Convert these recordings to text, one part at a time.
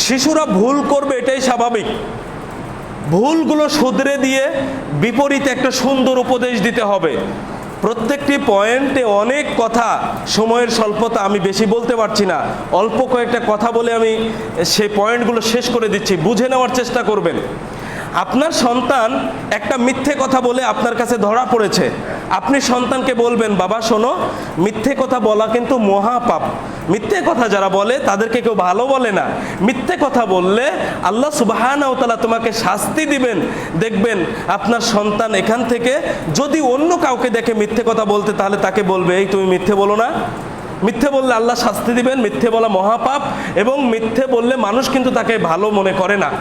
শিশুরা ভুল করবে, এটাই স্বাভাবিক। ভুলগুলো শুধরে দিয়ে বিপরীতে একটা সুন্দর উপদেশ দিতে হবে। প্রত্যেকটি পয়েন্টে অনেক কথা, সময়ের স্বল্পতা, আমি বেশি বলতে পারছি না, অল্প কয়েকটা কথা বলে আমি সেই পয়েন্টগুলো শেষ করে দিচ্ছি, বুঝে নেওয়ার চেষ্টা করবেন। আপনার সন্তান একটা মিথ্যে কথা বলে আপনার কাছে ধরা পড়েছে, আপনি সন্তানকে বলবেন, বাবা শোনো, মিথ্যে কথা বলা কিন্তু মহাপাপ। মিথ্যে কথা যারা বলে তাদেরকে কেউ ভালো বলে না। মিথ্যে কথা বললে আল্লাহ সুবহানাহু ওয়া তাআলা তোমাকে শাস্তি দিবেন। দেখবেন আপনার সন্তান এখান থেকে যদি অন্য কাউকে দেখে মিথ্যে কথা বলতে, তাহলে তাকে বলবে, এই তুমি মিথ্যে বলো না। মিথ্যে বললে আল্লাহ শাস্তি দিবেন, মিথ্যে বলা মহাপাপ, এবং মিথ্যে বললে মানুষ কিন্তু তাকে ভালো মনে করে না।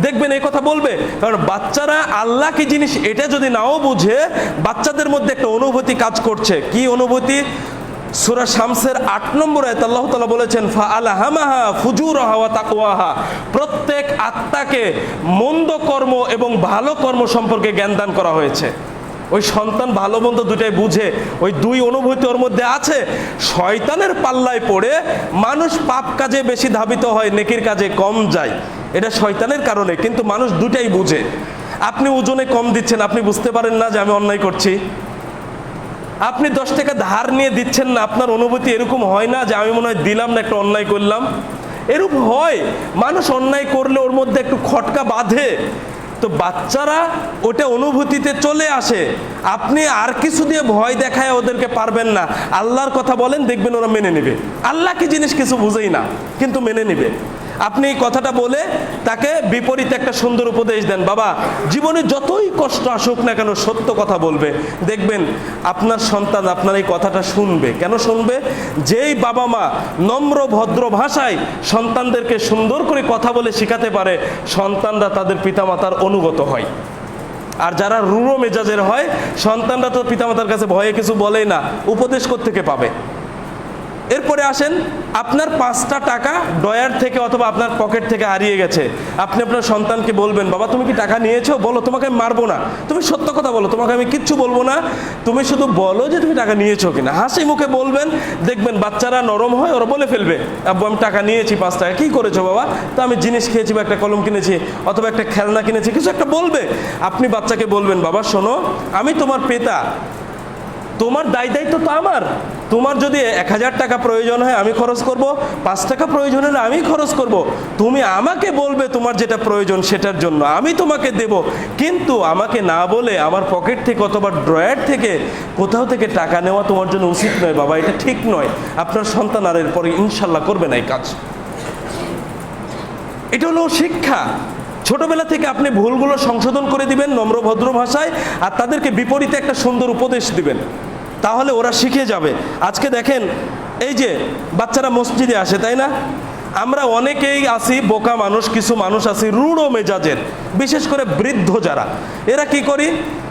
দেখবেন এই কথা বলবে, কারণ বাচ্চারা আল্লাহ কি জিনিস এটা যদি নাও বুঝে, বাচ্চাদের মধ্যে একটা অনুভূতি কাজ করছে। কি অনুভূতি? সূরা শামসের ৮ নম্বর আয়াতে আল্লাহ তাআলা বলেছেন, ফাআলহামাহা ফুজুরাহা ওয়া তাকওয়াহা, প্রত্যেক আত্মাকে মন্দ কর্ম এবং ভালো কর্ম সম্পর্কে জ্ঞান দান করা হয়েছে। ওই সন্তান ভালো মন্দ দুটাই বুঝে, ওই দুই অনুভূতি ওর মধ্যে আছে। শয়তানের পাল্লায় পড়ে মানুষ পাপ কাজে বেশি ধাবিত হয়, নেকির কাজে কম যায়, এটা শয়তানের কারণে। কিন্তু মানুষ দুটাই বুঝে। আপনি ওজনে কম দিচ্ছেন, আপনি বুঝতে পারেন না যে আমি অন্যায় করছি। আপনি 10 টাকা ধার নিয়ে দিচ্ছেন না, আপনার অনুভূতি এরকম হয় না যে আমি মনে হয় দিলাম না, একটা অন্যায় করলাম। এরকম হয়, মানুষ অন্যায় করলে ওর মধ্যে একটু খটকা বাঁধে। তো বাচ্চারা ওটা অনুভূতিতে চলে আসে। আপনি আর কিছু দিয়ে ভয় দেখায় ওদেরকে পারবেন না। আল্লাহর কথা বলেন, দেখবেন ওরা মেনে নেবে। আল্লাহ কি জিনিস কিছু বুঝেই না, কিন্তু মেনে নেবে। আপনি এই কথাটা বলে তাকে বিপরীতে একটা সুন্দর উপদেশ দেন, বাবা জীবনে যতই কষ্ট আসুক না কেন সত্য কথা বলবে। দেখবেন আপনার সন্তান আপনার এই কথাটা শুনবে। কেন শুনবে? যেই বাবা মা নম্র ভদ্র ভাষায় সন্তানদেরকে সুন্দর করে কথা বলে শেখাতে পারে, সন্তানরা তাদের পিতামাতার অনুগত হয়। আর যারা রূঢ় মেজাজের হয়, সন্তানরা তো পিতামাতার কাছে ভয়ে কিছু বলেই না, উপদেশ কোত্থেকে পাবে? এরপরে আসেন, আপনার 5টা টাকা ডয়ার থেকে অথবা আপনার পকেট থেকে হারিয়ে গেছে। আপনি আপনার সন্তানকে বলবেন, বাবা তুমি কি টাকা নিয়েছো? বলো, তোমাকে আমি মারবো না, তুমি সত্য কথা বলো, তোমাকে আমি কিচ্ছু বলবো না, তুমি শুধু বলো যে তুমি টাকা নিয়েছো কিনা। হাসি মুখে বলবেন, দেখবেন বাচ্চারা নরম হয়, ওরা বলে ফেলবে, আব্বু আমি টাকা নিয়েছি 5 টাকা। কি করেছো বাবা? তো আমি জিনিস খেয়েছি, বা একটা কলম কিনেছি, অথবা একটা খেলনা কিনেছি, কিছু একটা বলবে। আপনি বাচ্চাকে বলবেন, বাবা শোনো, আমি তোমার পিতা, তোমার দায়িত্ব তো আমার। তোমার যদি 1000 টাকা প্রয়োজন হয় আমি খরচ করব, 5 টাকা প্রয়োজন হলে আমি খরচ করব। তুমি আমাকে বলবে তোমার যেটা প্রয়োজন সেটার জন্য আমি তোমাকে দেব, কিন্তু আমাকে না বলে আমার পকেট থেকে অথবা ড্রয়ার থেকে কোথাও থেকে টাকা নেওয়া তোমার জন্য উচিত নয় বাবা, এটা ঠিক নয়। আপনার সন্তান আর এরপরে ইনশাল্লাহ করবে না এই কাজ। এটা হলো শিক্ষা। ছোটবেলা থেকে আপনি ভুলগুলো সংশোধন করে দিবেন নম্র ভদ্র ভাষায়, আর তাদেরকে বিপরীতে একটা সুন্দর উপদেশ দিবেন, তাহলে ওরা শিখে যাবে। আজকে দেখেন, এই যে বাচ্চারা মসজিদে আসে, তাই না? আমরা অনেকেই আছি বোকা মানুষ, কিছু মানুষ আছি রূঢ় মেজাজের, বিশেষ করে বৃদ্ধ যারা। এরা কি করি,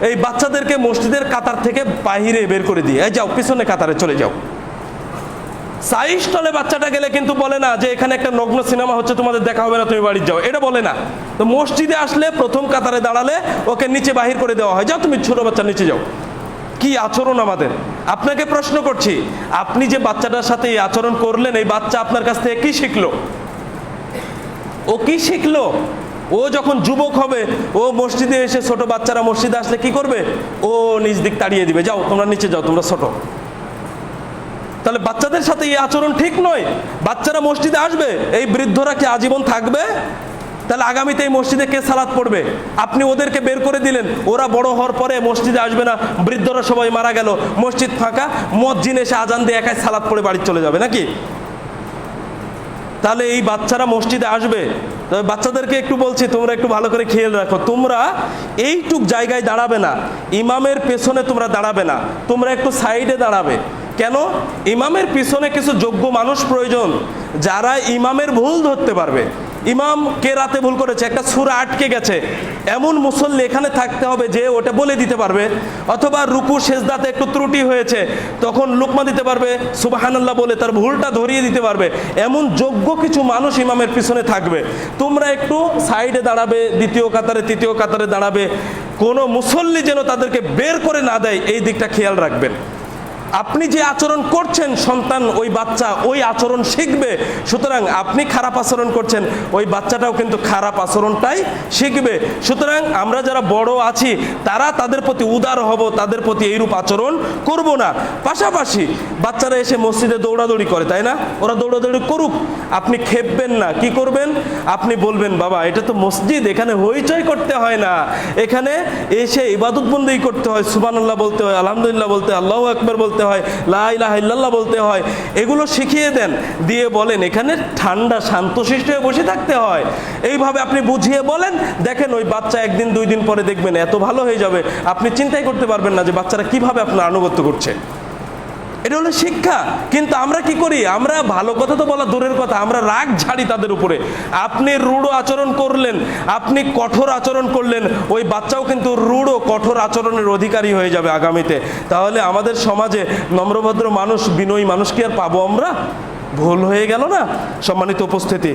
এই বাচ্চাদেরকে মসজিদের কাতার থেকে বাহিরে বের করে দিয়ে, এই যাও পিছনে কাতারে চলে যাও। সাই স্টলে বাচ্চাটা গেলে কিন্তু বলে না যে এখানে একটা নগ্ন সিনেমা হচ্ছে, তোমাদের দেখা হবে না, তুমি বাড়ি যাও, এটা বলে না। তো মসজিদে আসলে প্রথম কাতারে দাঁড়ালে ওকে নিচে বাহির করে দেওয়া হয়, যাও তুমি ছোট বাচ্চা নিচে যাও। কি আচরণ আমাদের! আপনাকে প্রশ্ন করছি, আপনি যে বাচ্চাটার সাথে এই আচরণ করলেন, এই বাচ্চা আপনার কাছ থেকে কি শিখলো? ও কি শিখলো? ও যখন যুবক হবে, ও মসজিদে এসে, ছোট বাচ্চারা মসজিদে আসলে কি করবে? ও নিজ দিক তাড়িয়ে দিবে, যাও তোমরা নিচে যাও, তোমরা ছোট। তাহলে বাচ্চাদের সাথে এই আচরণ ঠিক নয়। বাচ্চারা মসজিদে আসবে, এই বৃদ্ধরা কি আজীবন থাকবে? তাহলে আগামীতে এই মসজিদে কে সালাত পড়বে? আপনি ওদেরকে বের করে দিলেন, ওরা বড় হওয়ার পরে মসজিদে আসবে না, বৃদ্ধরা সবাই মারা গেল, মসজিদ ফাঁকা, মুয়াজ্জিন এসে আজান দিয়ে একাই সালাত পড়ে বাড়ি চলে যাবে নাকি? তাহলে এই বাচ্চারা মসজিদে আসবে। তবে বাচ্চাদেরকে একটু বলছি, তোমরা একটু ভালো করে খেয়াল রাখো, তোমরা এইটুক জায়গায় দাঁড়াবে না, ইমামের পেছনে তোমরা দাঁড়াবে না, তোমরা একটু সাইডে দাঁড়াবে। কেন? ইমামের পিছনে কিছু যোগ্য মানুষ প্রয়োজন, যারা ইমামের ভুল ধরতে পারবে। ইমাম কে রাতে ভুল করেছে, একটা সূরা আটকে গেছে, এমন মুসল্লি এখানে থাকতে হবে যে ওটা বলে দিতে পারবে। অথবা রুকু সেজদাতে একটু ত্রুটি হয়েছে, তখন লুকমা দিতে পারবে, সুবহানাল্লাহ বলে তার ভুলটা ধরিয়ে দিতে পারবে। এমন যোগ্য কিছু মানুষ ইমামের পিছনে থাকবে। তোমরা একটু সাইডে দাঁড়াবে, দ্বিতীয় কাতারে তৃতীয় কাতারে দাঁড়াবে, কোনো মুসল্লি যেন তাদেরকে বের করে না দেয়, এই দিকটা খেয়াল রাখবেন। আপনি যে আচরণ করছেন সন্তান ওই বাচ্চা ওই আচরণ শিখবে। সুতরাং আপনি খারাপ আচরণ করছেন, ওই বাচ্চাটাও কিন্তু খারাপ আচরণটাই শিখবে। সুতরাং আমরা যারা বড় আছি তারা তাদের প্রতি উদার হব, তাদের প্রতি এইরূপ আচরণ করব না। পাশাপাশি বাচ্চারা এসে মসজিদে দৌড়াদৌড়ি করে, তাই না? ওরা দৌড়াদৌড়ি করুক, আপনি খেপবেন না। কি করবেন? আপনি বলবেন, বাবা এটা তো মসজিদ, এখানে হইচই করতে হয় না, এখানে এসে ইবাদত বন্দেগী করতে হয়, সুবহানাল্লাহ বলতে হয়, আলহামদুলিল্লাহ বলতে হয়, আল্লাহু আকবার বলতে হয়, লা ইলাহা ইল্লাল্লাহ বলতে হয়। এগুলো শিখিয়ে দেন, দিয়ে বলেন এখানে ঠান্ডা শান্তশিষ্ট হয়ে বসে থাকতে হয়। এইভাবে আপনি বুঝিয়ে বলেন, দেখেন ওই বাচ্চা একদিন দুই দিন পরে দেখবেন এত ভালো হয়ে যাবে, আপনি চিন্তাই করতে পারবেন না যে বাচ্চারা কিভাবে আপনার আনুগত্য করছে। এটা হলো শিক্ষা। কিন্তু আমরা কি করি? আমরা ভালো কথা তো বলা দূরের কথা, আমরা রাগ ঝাড়ি তাদের উপরে। আপনি রূঢ় আচরণ করলেন, আপনি কঠোর আচরণ করলেন, ওই বাচ্চাও কিন্তু রূঢ় কঠোর আচরণের অধিকারী হয়ে যাবে আগামীতে। তাহলে আমাদের সমাজে নম্রভদ্র মানুষ, বিনয়ী মানুষ কি আর পাবো আমরা? ভুল হয়ে গেল না? সম্মানিত উপস্থিতি,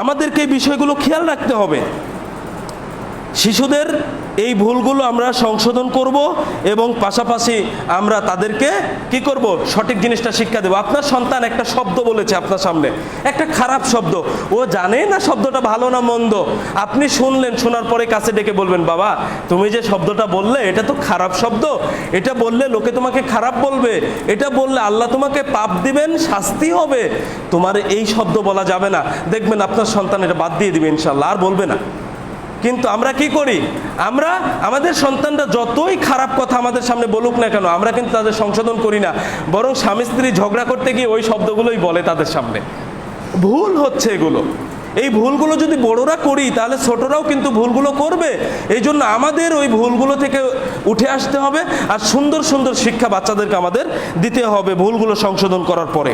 আমাদেরকে এই বিষয়গুলো খেয়াল রাখতে হবে। শিশুদের এই ভুলগুলো আমরা সংশোধন করব এবং পাশাপাশি আমরা তাদেরকে কি করব? সঠিক জিনিসটা শিক্ষা দেব। আপনার সন্তান একটা শব্দ বলেছে আপনার সামনে, একটা খারাপ শব্দ, ও জানে না শব্দটা ভালো না মন্দ, আপনি শুনলেন, শোনার পরে কাছে ডেকে বলবেন, বাবা তুমি যে শব্দটা বললে এটা তো খারাপ শব্দ, এটা বললে লোকে তোমাকে খারাপ বলবে, এটা বললে আল্লাহ তোমাকে পাপ দিবেন, শাস্তি হবে, তোমার এই শব্দ বলা যাবে না। দেখবেন আপনার সন্তান এটা বাদ দিয়ে দিবে ইনশাআল্লাহ, আর বলবে না। কিন্তু আমরা কি করি? আমরা আমাদের সন্তানরা যতই খারাপ কথা আমাদের সামনে বলুক না কেন, আমরা কিন্তু তাদের সংশোধন করি না, বরং স্বামী স্ত্রী ঝগড়া করতে গিয়ে ওই শব্দগুলোই বলে তাদের সামনে। ভুল হচ্ছে এগুলো। এই ভুলগুলো যদি বড়রা করি তাহলে ছোটরাও কিন্তু ভুলগুলো করবে। এই জন্য আমাদের ওই ভুলগুলো থেকে উঠে আসতে হবে, আর সুন্দর সুন্দর শিক্ষা বাচ্চাদেরকে আমাদের দিতে হবে ভুলগুলো সংশোধন করার পরে।